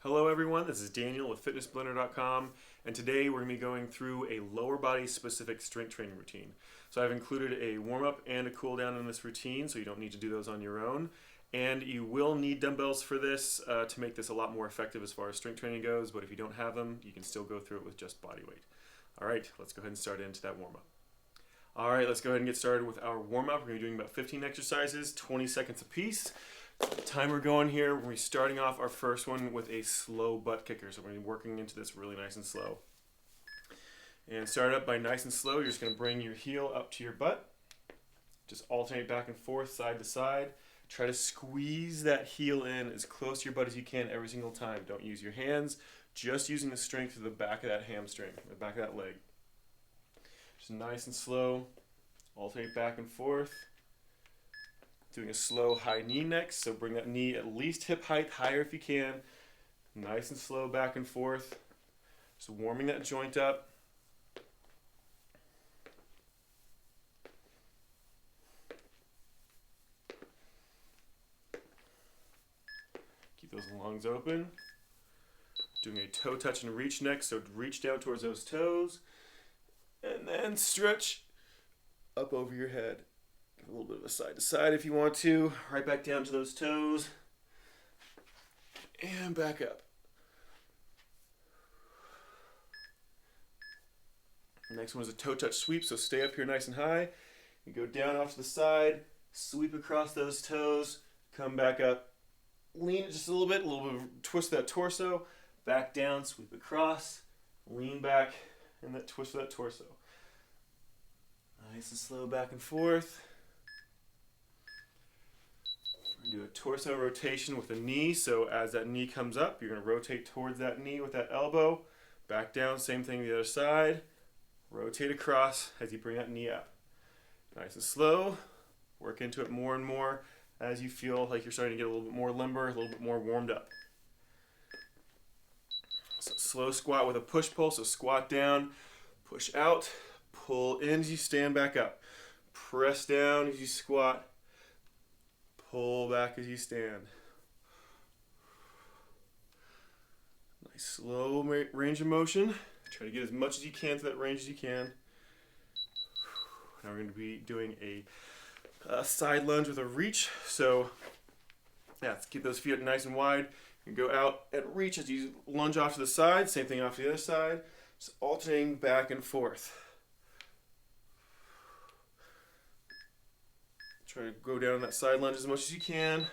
Hello everyone, this is Daniel with FitnessBlender.com, and today we're going to be going through a lower body specific strength training routine. So I've included a warm-up and a cool-down in this routine, so you don't need to do those on your own. And you will need dumbbells for this to make this a lot more effective as far as strength training goes, but if you don't have them, you can still go through it with just body weight. Alright, let's go ahead and start into that warm-up. Alright, let's go ahead and get started with our warm-up. We're going to be doing about 15 exercises, 20 seconds apiece. Timer going here. We're going to be starting off our first one with a slow butt kicker. So we're going to be working into this really nice and slow. And start up by nice and slow. You're just going to bring your heel up to your butt. Just alternate back and forth, side to side. Try to squeeze that heel in as close to your butt as you can every single time. Don't use your hands. Just using the strength of the back of that hamstring, the back of that leg. Just nice and slow. Alternate back and forth. Doing a slow high knee next, so bring that knee at least hip height higher if you can. Nice and slow back and forth. Just warming that joint up. Keep those lungs open. Doing a toe touch and reach next, so reach down towards those toes. And then stretch up over your head. Give a little bit of a side to side if you want to. Right back down to those toes. And back up. Next one is a toe touch sweep, so stay up here nice and high. You go down off to the side, sweep across those toes, come back up. Lean it just a little bit of twist that torso. Back down, sweep across, lean back, and that twist of that torso. Nice and slow back and forth. Do a torso rotation with the knee, so as that knee comes up, you're going to rotate towards that knee with that elbow. Back down, same thing the other side. Rotate across as you bring that knee up. Nice and slow. Work into it more and more as you feel like you're starting to get a little bit more limber, a little bit more warmed up. So slow squat with a push-pull, so squat down, push out, pull in as you stand back up. Press down as you squat. Pull back as you stand. Nice slow range of motion. Try to get as much as you can to that range as you can. Now we're going to be doing a side lunge with a reach. So yeah, let's keep those feet nice and wide. You can go out and reach as you lunge off to the side. Same thing off to the other side. Just alternating back and forth. Try to go down that side lunge as much as you can.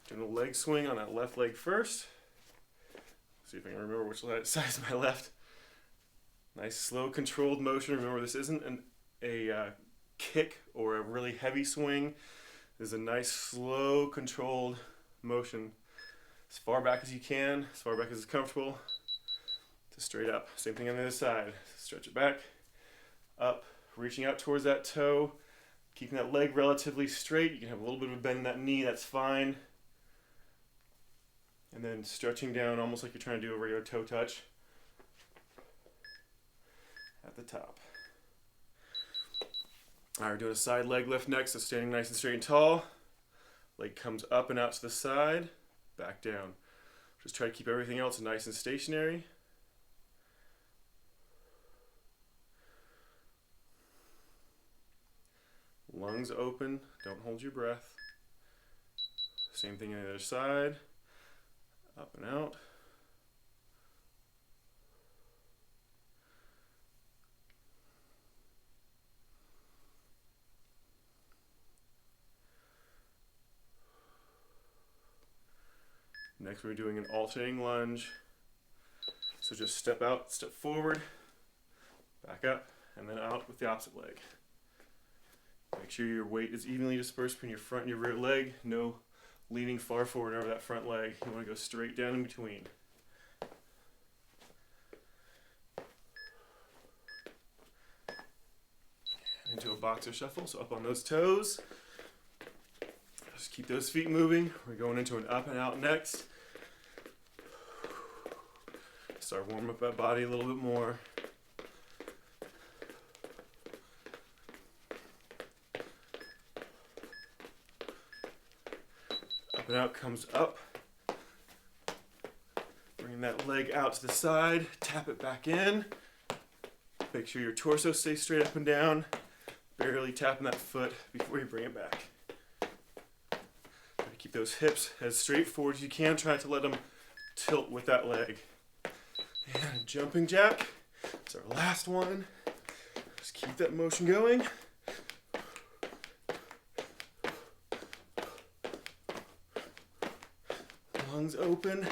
Doing a leg swing on that left leg first. See if I can remember which side is my left. Nice slow controlled motion. Remember, this isn't a kick or a really heavy swing. This is a nice slow controlled motion. As far back as you can, as far back as is comfortable, to straight up. Same thing on the other side. Stretch it back, up, reaching out towards that toe. Keeping that leg relatively straight. You can have a little bit of a bend in that knee, that's fine. And then stretching down almost like you're trying to do a regular toe touch at the top. All right, we're doing a side leg lift next, so standing nice and straight and tall. Leg comes up and out to the side, back down. Just try to keep everything else nice and stationary. Lungs open, don't hold your breath. Same thing on the other side, up and out. Next we're doing an alternating lunge. So just step out, step forward, back up, and then out with the opposite leg. Make sure your weight is evenly dispersed between your front and your rear leg. No leaning far forward over that front leg. You want to go straight down in between. Into a boxer shuffle, so up on those toes. Just keep those feet moving. We're going into an up and out next. Start warming up that body a little bit more. Up and out comes up. Bring that leg out to the side, tap it back in. Make sure your torso stays straight up and down. Barely tapping that foot before you bring it back. Try to keep those hips as straight forward as you can. Try not to let them tilt with that leg. And jumping jack. It's our last one. Just keep that motion going. Lungs open.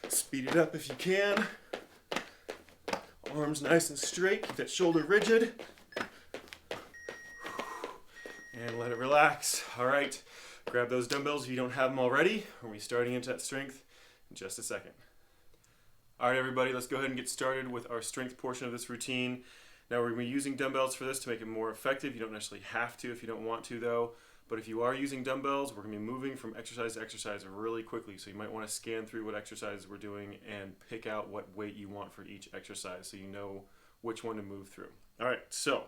Speed it up if you can. Arms nice and straight. Keep that shoulder rigid. And let it relax. All right, grab those dumbbells if you don't have them already. We'll be starting into that strength in just a second. All right, everybody, let's go ahead and get started with our strength portion of this routine. Now we're going to be using dumbbells for this to make it more effective. You don't necessarily have to if you don't want to though. But if you are using dumbbells, we're going to be moving from exercise to exercise really quickly. So you might want to scan through what exercises we're doing and pick out what weight you want for each exercise so you know which one to move through. All right, so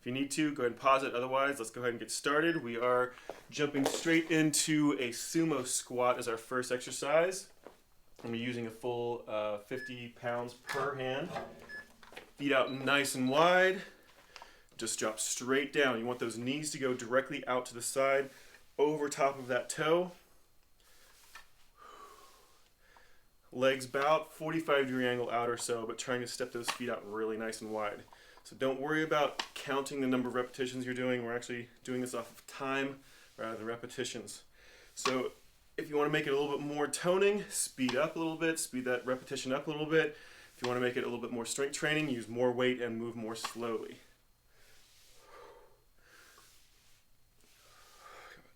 if you need to, go ahead and pause it. Otherwise, let's go ahead and get started. We are jumping straight into a sumo squat as our first exercise. I'm using a full 50 pounds per hand. Feet out nice and wide. Just drop straight down. You want those knees to go directly out to the side, over top of that toe. Legs about 45-degree angle out or so, but trying to step those feet out really nice and wide. So don't worry about counting the number of repetitions you're doing. We're actually doing this off of time rather than repetitions. So if you want to make it a little bit more toning, speed up a little bit, speed that repetition up a little bit. If you want to make it a little bit more strength training, use more weight and move more slowly.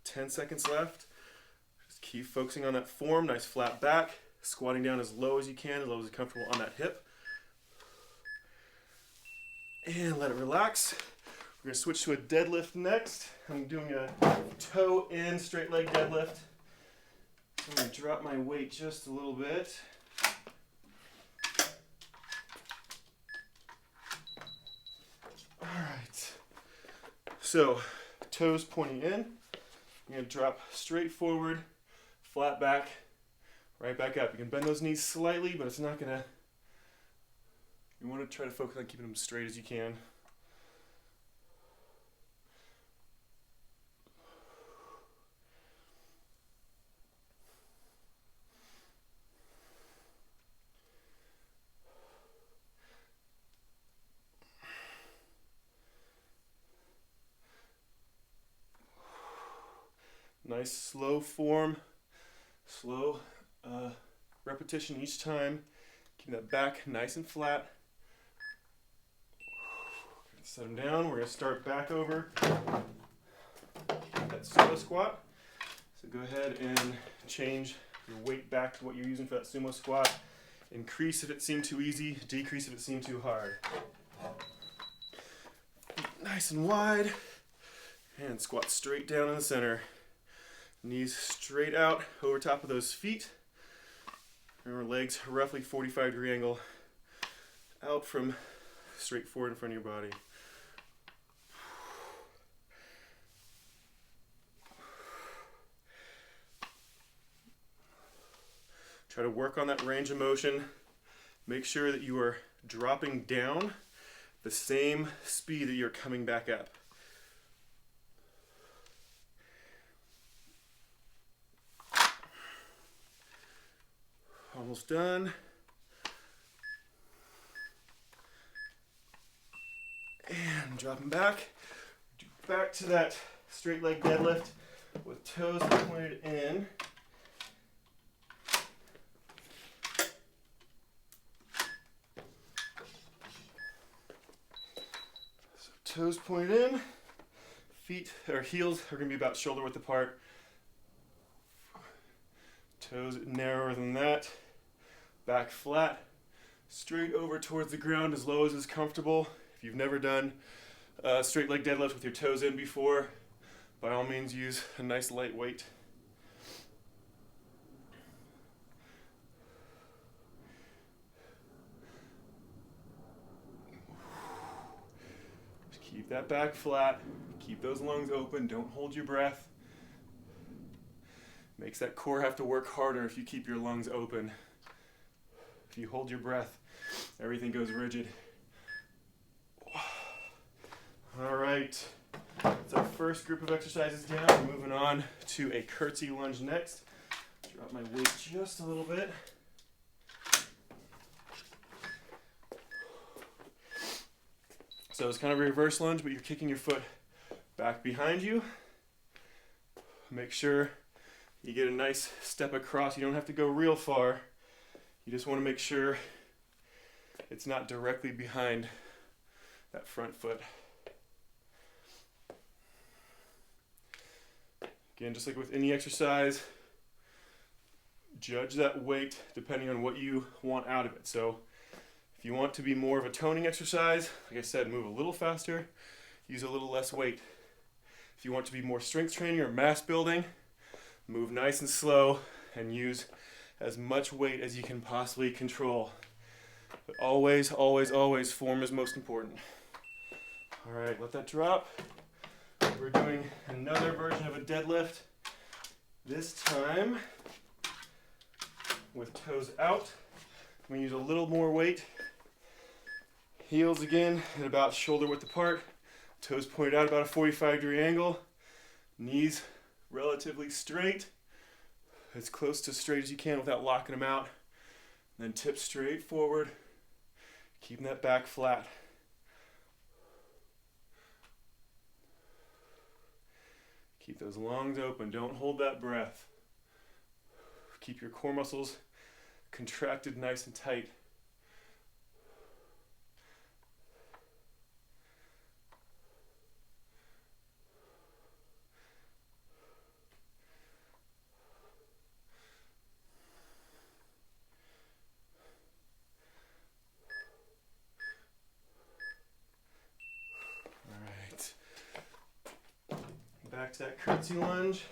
10 seconds left. Just keep focusing on that form, nice flat back, squatting down as low as you can, as low as you're comfortable on that hip. And let it relax. We're going to switch to a deadlift next. I'm doing a toe in straight leg deadlift. So I'm going to drop my weight just a little bit. All right. So toes pointing in. You're going to drop straight forward, flat back, right back up. You can bend those knees slightly, but it's not going to... You want to try to focus on keeping them straight as you can. Nice slow form, slow repetition each time. Keep that back nice and flat. Set them down. We're going to start back over that sumo squat. So go ahead and change your weight back to what you're using for that sumo squat. Increase if it seemed too easy, decrease if it seemed too hard. Nice and wide. And squat straight down in the center. Knees straight out over top of those feet. Remember, legs roughly 45-degree angle out from straight forward in front of your body. Try to work on that range of motion. Make sure that you are dropping down the same speed that you're coming back up. Almost done. And dropping back. Back to that straight leg deadlift with toes pointed in. So toes pointed in. Feet or heels are going to be about shoulder width apart. Toes narrower than that. Back flat, straight over towards the ground as low as is comfortable. If you've never done a straight leg deadlift with your toes in before, by all means use a nice light weight. Just keep that back flat, keep those lungs open, don't hold your breath. Makes that core have to work harder if you keep your lungs open. If you hold your breath, everything goes rigid. All right, that's our first group of exercises down. We're moving on to a curtsy lunge next. Drop my weight just a little bit. So it's kind of a reverse lunge, but you're kicking your foot back behind you. Make sure you get a nice step across. You don't have to go real far. You just want to make sure it's not directly behind that front foot. Again, just like with any exercise, judge that weight depending on what you want out of it. So if you want to be more of a toning exercise, like I said, move a little faster, use a little less weight. If you want to be more strength training or mass building, move nice and slow and use as much weight as you can possibly control. But always, always, always, form is most important. All right, let that drop. We're doing another version of a deadlift, this time with toes out. I'm gonna use a little more weight. Heels again at about shoulder width apart, toes pointed out about a 45-degree angle, knees relatively straight, as close to straight as you can without locking them out, and then tip straight forward, keeping that back flat. Keep those lungs open, don't hold that breath. Keep your core muscles contracted nice and tight. All right. Back to that curtsy lunge.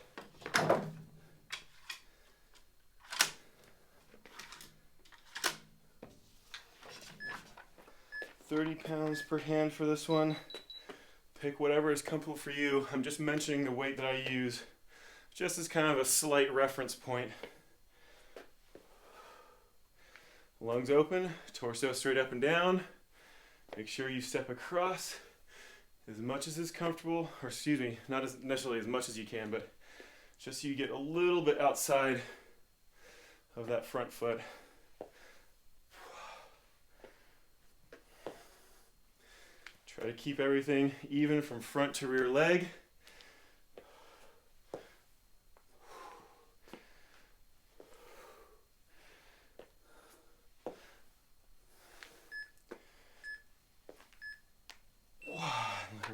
30 pounds per hand for this one. Pick whatever is comfortable for you. I'm just mentioning the weight that I use just as kind of a slight reference point. Lungs open, torso straight up and down. Make sure you step across as much as is comfortable, or excuse me, not as necessarily as much as you can, but just so you get a little bit outside of that front foot. Try to keep everything even from front to rear leg.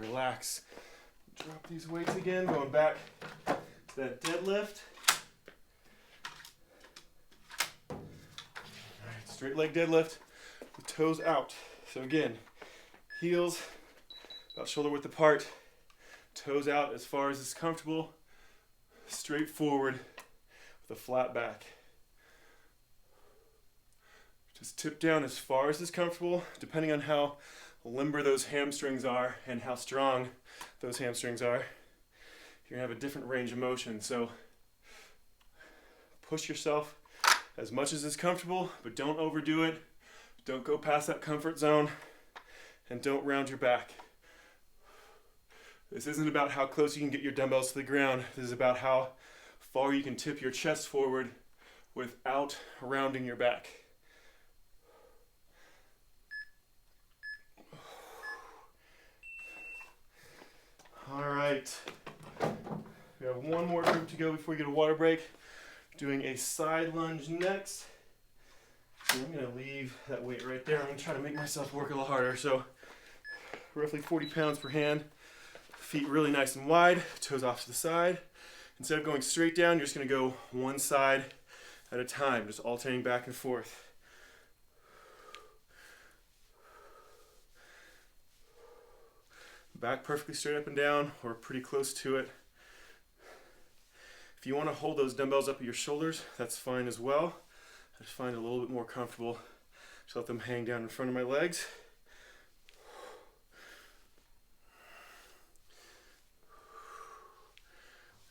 Relax. Drop these weights again, going back to that deadlift. All right, straight leg deadlift with toes out. So again, heels about shoulder width apart, toes out as far as is comfortable, straight forward with a flat back. Just tip down as far as is comfortable, depending on how limber those hamstrings are and how strong those hamstrings are. You're gonna have a different range of motion. So push yourself as much as is comfortable, but don't overdo it. Don't go past that comfort zone, and don't round your back. This isn't about how close you can get your dumbbells to the ground. This is about how far you can tip your chest forward without rounding your back. All right, we have one more group to go before we get a water break. Doing a side lunge next. So I'm gonna leave that weight right there. I'm gonna try to make myself work a little harder. So roughly 40 pounds per hand. Feet really nice and wide, toes off to the side. Instead of going straight down, you're just gonna go one side at a time, just alternating back and forth. Back perfectly straight up and down, or pretty close to it. If you want to hold those dumbbells up at your shoulders, that's fine as well. I just find it a little bit more comfortable. Just let them hang down in front of my legs.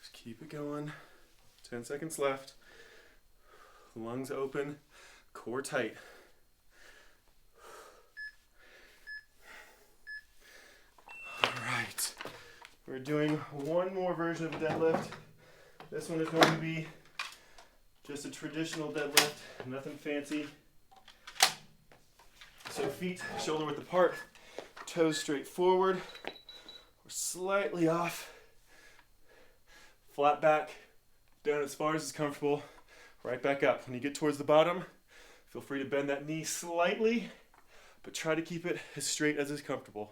Just keep it going. 10 seconds left. Lungs open, core tight. We're doing one more version of a deadlift. This one is going to be just a traditional deadlift, nothing fancy. So feet shoulder width apart, toes straight forward, or slightly off, flat back, down as far as is comfortable, right back up. When you get towards the bottom, feel free to bend that knee slightly, but try to keep it as straight as is comfortable.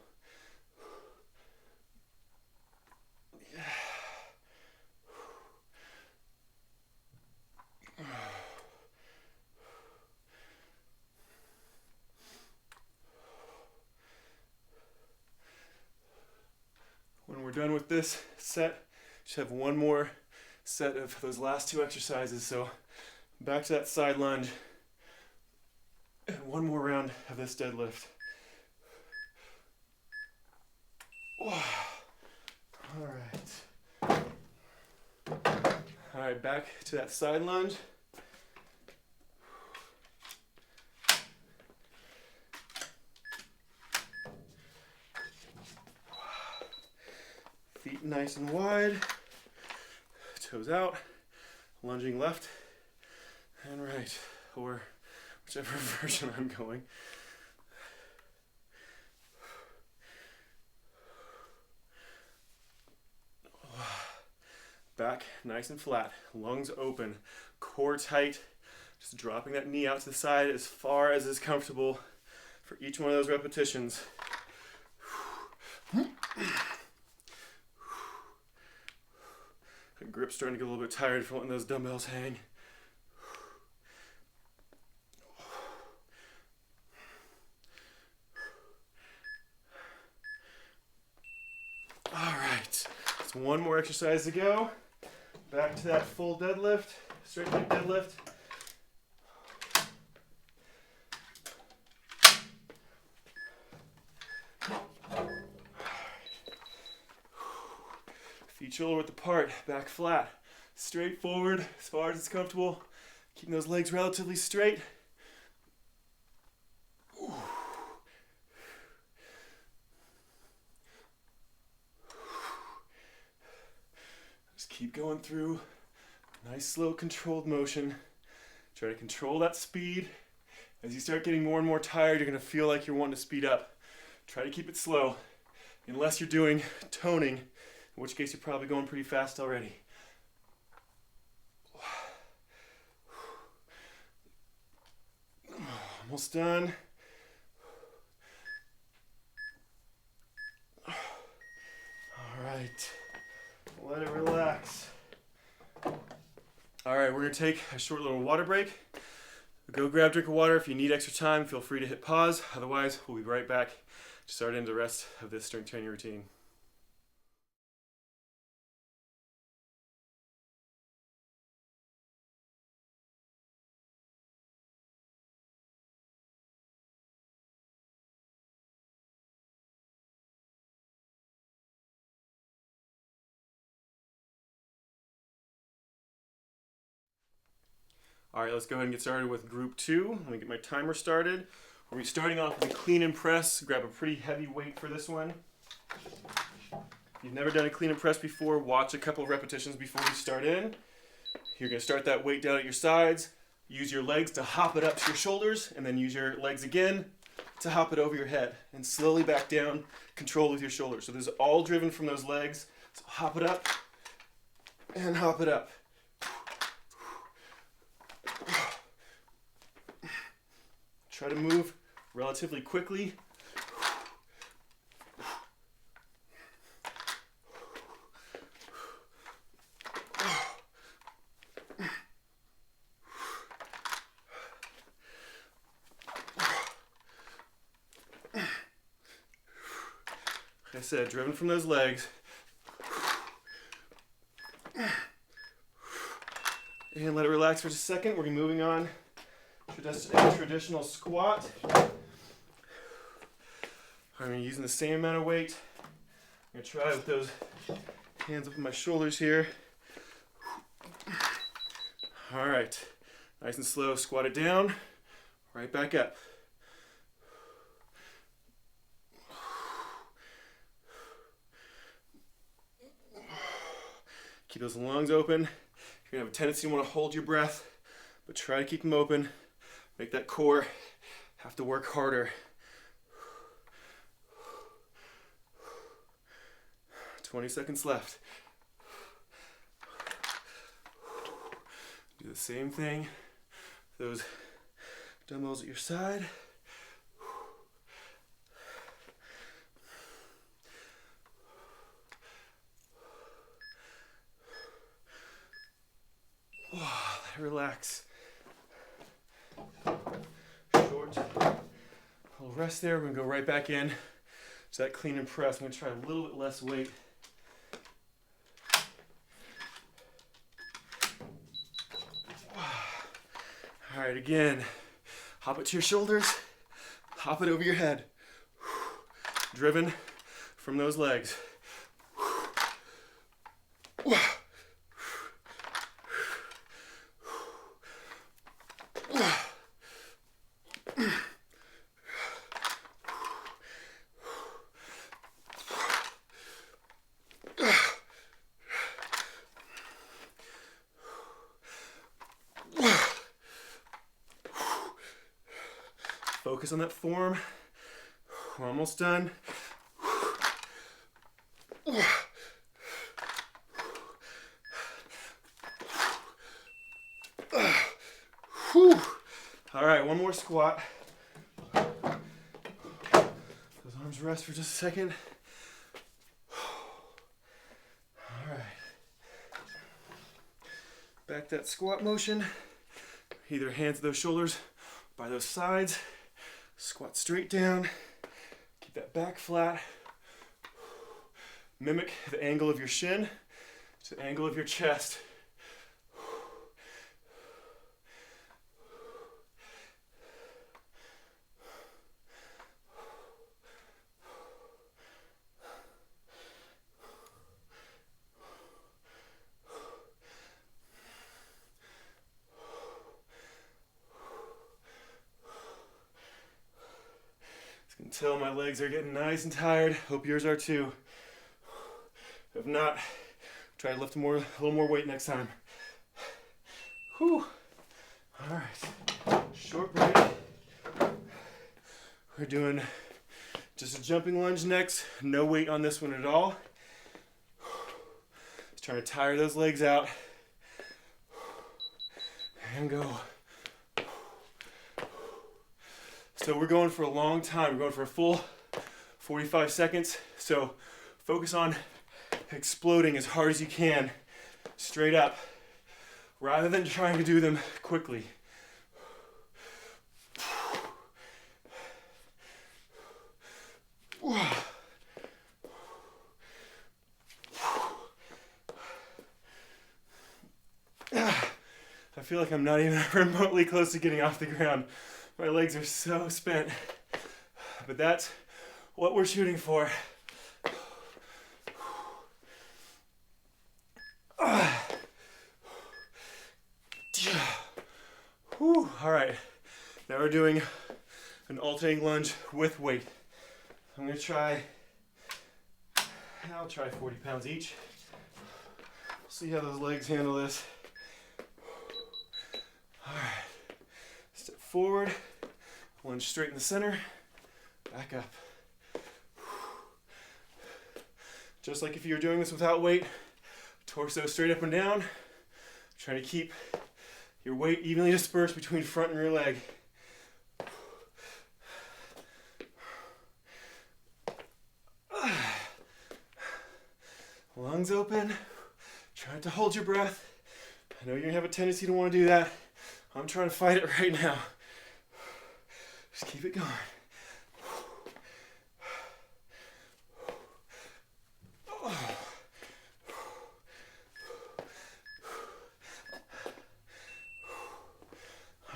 When we're done with this set, just have one more set of those last two exercises. So back to that side lunge and one more round of this deadlift. All right, back to that side lunge. Feet nice and wide, toes out, lunging left and right, or whichever version I'm going. Back nice and flat, lungs open, core tight, just dropping that knee out to the side as far as is comfortable for each one of those repetitions. The grip's starting to get a little bit tired from letting those dumbbells hang. All right, just one more exercise to go. Back to that full deadlift, straight leg deadlift. Feet shoulder width apart, back flat, straight forward as far as it's comfortable. Keeping those legs relatively straight. Just keep going through. Nice, slow, controlled motion. Try to control that speed. As you start getting more and more tired, you're going to feel like you're wanting to speed up. Try to keep it slow, unless you're doing toning, in which case you're probably going pretty fast already. Almost done. All right, let it relax. All right, we're gonna take a short little water break. Go grab a drink of water. If you need extra time, feel free to hit pause. Otherwise, we'll be right back to start into the rest of this strength training routine. All right, let's go ahead and get started with group 2. Let me get my timer started. We'll be starting off with a clean and press. Grab a pretty heavy weight for this one. If you've never done a clean and press before, watch a couple of repetitions before you start in. You're gonna start that weight down at your sides. Use your legs to hop it up to your shoulders, and then use your legs again to hop it over your head. And slowly back down, control with your shoulders. So this is all driven from those legs. So hop it up and hop it up. Try to move relatively quickly. Like I said, driven from those legs. And let it relax for just a second. We're moving on to a traditional squat. I'm using the same amount of weight. I'm going to try with those hands up on my shoulders here. All right, nice and slow, squat it down, right back up. Keep those lungs open. You're gonna have a tendency to want to hold your breath, but try to keep them open. Make that core have to work harder. 20 seconds left. Do the same thing. Those dumbbells at your side. Relax. Short. A little rest there. We're gonna go right back in to that clean and press. I'm gonna try a little bit less weight. All right, again, hop it to your shoulders, hop it over your head. Driven from those legs. Focus on that form. We're almost done. All right, one more squat. Those arms rest for just a second. All right. Back that squat motion. Either hands at those shoulders, by those sides. Squat straight down. Keep that back flat. Mimic the angle of your shin to the angle of your chest. You can tell my legs are getting nice and tired. Hope yours are too. If not, try to lift a little more weight next time. Whew. All right, short break. We're doing just a jumping lunge next. No weight on this one at all. Just trying to tire those legs out. And go. So we're going for a long time. We're going for a full 45 seconds. So focus on exploding as hard as you can, straight up, rather than trying to do them quickly. I feel like I'm not even remotely close to getting off the ground. My legs are so spent, but that's what we're shooting for. All right, now we're doing an alternating lunge with weight. I'm gonna I'll try 40 pounds each. See how those legs handle this. All right, step forward, lunge straight in the center, back up. Just like if you were doing this without weight, torso straight up and down, trying to keep your weight evenly dispersed between front and rear leg. Lungs open, try to hold your breath. I know you're gonna have a tendency to want to do that. I'm trying to fight it right now. Just keep it going. All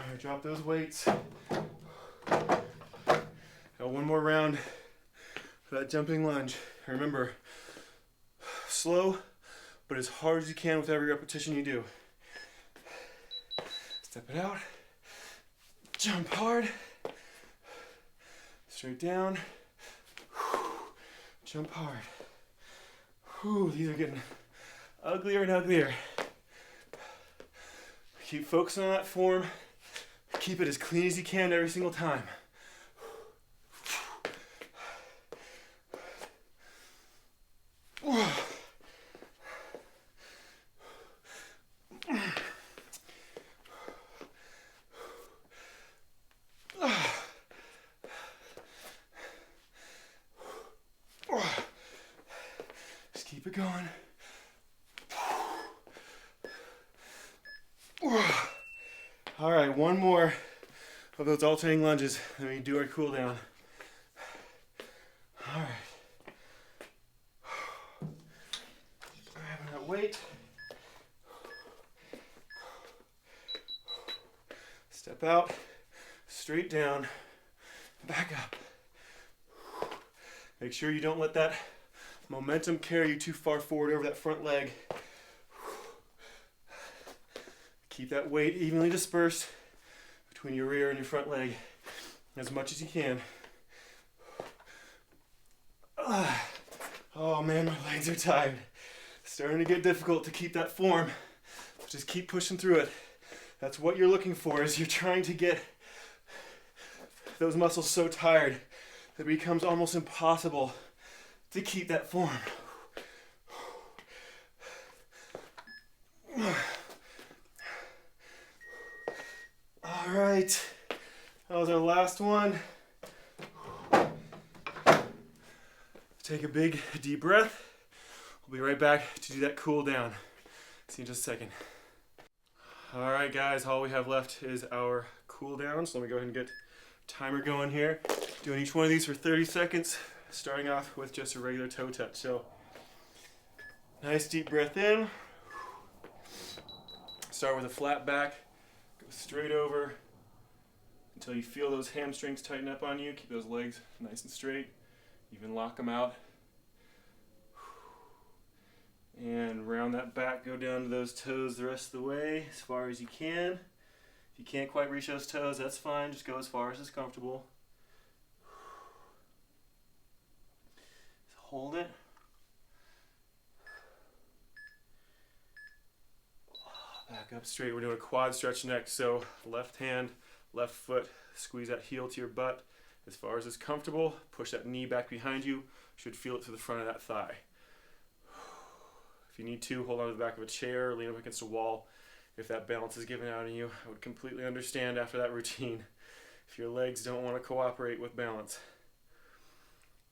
right, drop those weights. Got one more round for that jumping lunge. Remember, slow, but as hard as you can with every repetition you do. Step it out, jump hard, straight down, jump hard. These are getting uglier and uglier. Keep focusing on that form. Keep it as clean as you can every single time. Just keep it going. All right, one more of those alternating lunges, then we do our cool down. All right. Grabbing that weight. Step out, straight down, back up. Make sure you don't let that momentum carry you too far forward over that front leg. Keep that weight evenly dispersed between your rear and your front leg as much as you can. Oh man, my legs are tired. It's starting to get difficult to keep that form. Just keep pushing through it. That's what you're looking for, is you're trying to get those muscles so tired that it becomes almost impossible to keep that form. All right, that was our last one. Take a big deep breath. We'll be right back to do that cool down. See you in just a second. All right, guys, all we have left is our cool down. So let me go ahead and get timer going here. Doing each one of these for 30 seconds, starting off with just a regular toe touch. So nice deep breath in. Start with a flat back. Go straight over until you feel those hamstrings tighten up on you. Keep those legs nice and straight. Even lock them out. And round that back, go down to those toes the rest of the way, as far as you can. If you can't quite reach those toes, that's fine. Just go as far as is comfortable. Just hold it. Back up straight. We're doing a quad stretch next. So left hand, left foot, squeeze that heel to your butt as far as is comfortable. Push that knee back behind you. Should feel it to the front of that thigh. If you need to, hold on to the back of a chair, lean up against a wall. If that balance is given out on you, I would completely understand after that routine if your legs don't want to cooperate with balance.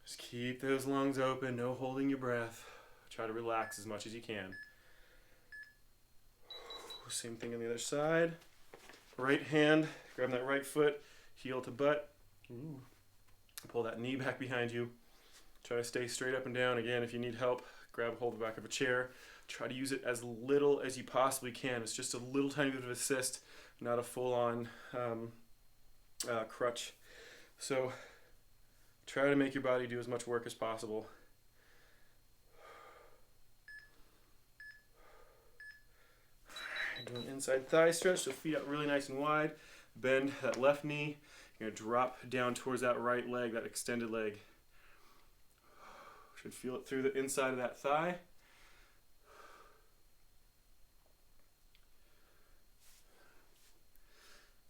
Just keep those lungs open, no holding your breath. Try to relax as much as you can. Same thing on the other side. Right hand, grab that right foot, heel to butt. Ooh. Pull that knee back behind you. Try to stay straight up and down. Again, if you need help, grab a hold of the back of a chair. Try to use it as little as you possibly can. It's just a little tiny bit of assist, not a full-on crutch. So try to make your body do as much work as possible. Doing inside thigh stretch, so feet out really nice and wide. Bend that left knee. You're going to drop down towards that right leg, that extended leg. Should feel it through the inside of that thigh.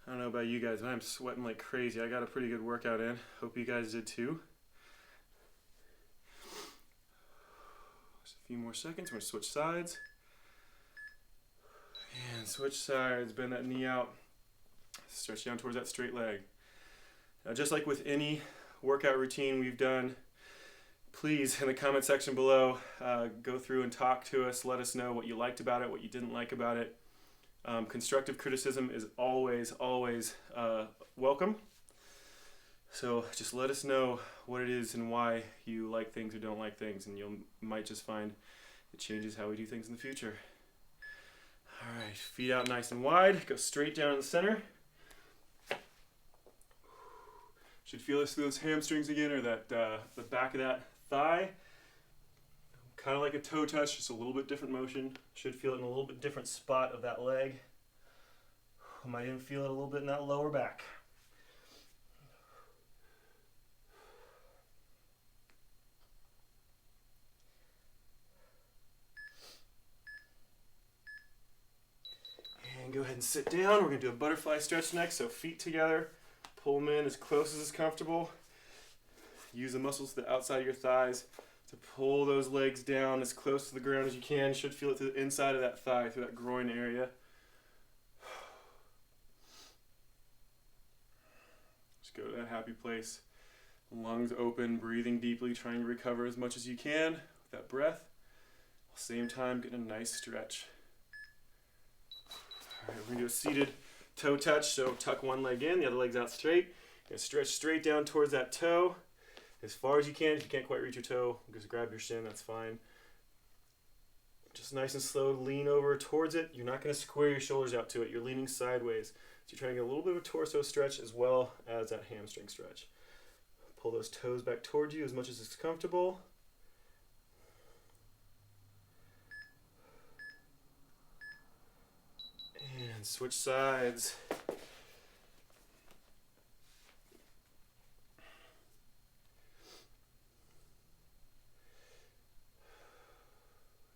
I don't know about you guys, but I'm sweating like crazy. I got a pretty good workout in. Hope you guys did too. Just a few more seconds. We're going to switch sides. And switch sides. Bend that knee out. Stretch down towards that straight leg. Now, just like with any workout routine we've done, please, in the comment section below, go through and talk to us. Let us know what you liked about it, what you didn't like about it. Constructive criticism is always welcome. So just let us know what it is and why you like things or don't like things, and you might just find it changes how we do things in the future. All right, feet out nice and wide. Go straight down in the center. Should feel this through those hamstrings again, or that the back of that thigh. Kind of like a toe touch, just a little bit different motion. Should feel it in a little bit different spot of that leg. Might even feel it a little bit in that lower back. go ahead and sit down. We're gonna do a butterfly stretch next, so feet together. Pull them in as close as is comfortable. Use the muscles to the outside of your thighs to pull those legs down as close to the ground as you can. You should feel it to the inside of that thigh, through that groin area. Just go to that happy place. Lungs open, breathing deeply, trying to recover as much as you can with that breath. At the same time, getting a nice stretch. All right, we're gonna do a seated toe touch. So tuck one leg in, the other leg's out straight. You're gonna stretch straight down towards that toe as far as you can. If you can't quite reach your toe, just grab your shin, that's fine. Just nice and slow, lean over towards it. You're not gonna square your shoulders out to it. You're leaning sideways. So you're trying to get a little bit of a torso stretch as well as that hamstring stretch. Pull those toes back towards you as much as it's comfortable. And switch sides.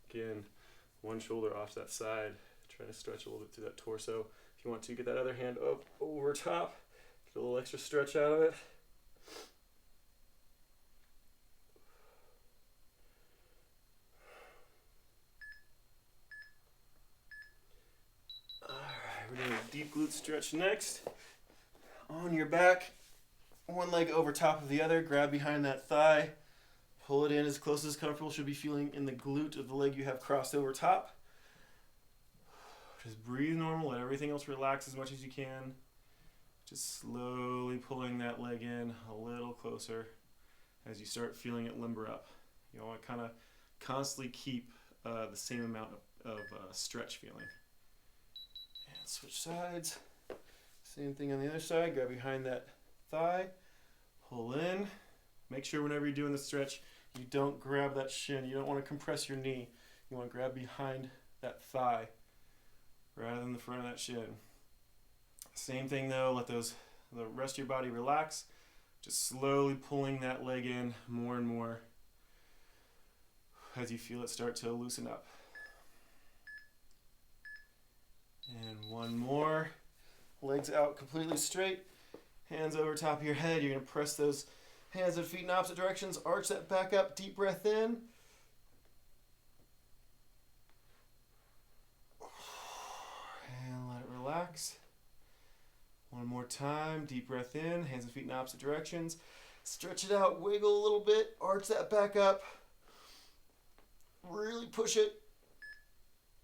Again, one shoulder off that side, trying to stretch a little bit through that torso. If you want to, get that other hand up over top, get a little extra stretch out of it. Alright, we're doing a deep glute stretch next. On your back, one leg over top of the other, grab behind that thigh. Pull it in as close as comfortable. Should be feeling in the glute of the leg you have crossed over top. Just breathe normal. Let everything else relax as much as you can. Just slowly pulling that leg in a little closer as you start feeling it limber up. You want to kind of constantly keep the same amount of stretch feeling. And switch sides. Same thing on the other side. Grab behind that thigh. Pull in. Make sure whenever you're doing the stretch, you don't grab that shin. You don't want to compress your knee. You want to grab behind that thigh rather than the front of that shin. Same thing though, let the rest of your body relax. Just slowly pulling that leg in more and more as you feel it start to loosen up. And one more. Legs out completely straight. Hands over top of your head. You're going to press those hands and feet in opposite directions. Arch that back up. Deep breath in. And let it relax. One more time. Deep breath in. Hands and feet in opposite directions. Stretch it out. Wiggle a little bit. Arch that back up. Really push it.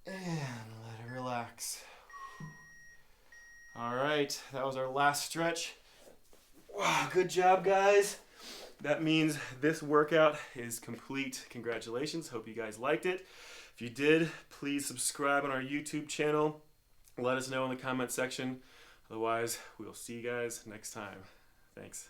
And let it relax. All right. That was our last stretch. Wow, good job, guys. That means this workout is complete. Congratulations. Hope you guys liked it. If you did, please subscribe on our YouTube channel. Let us know in the comment section. Otherwise, we'll see you guys next time. Thanks.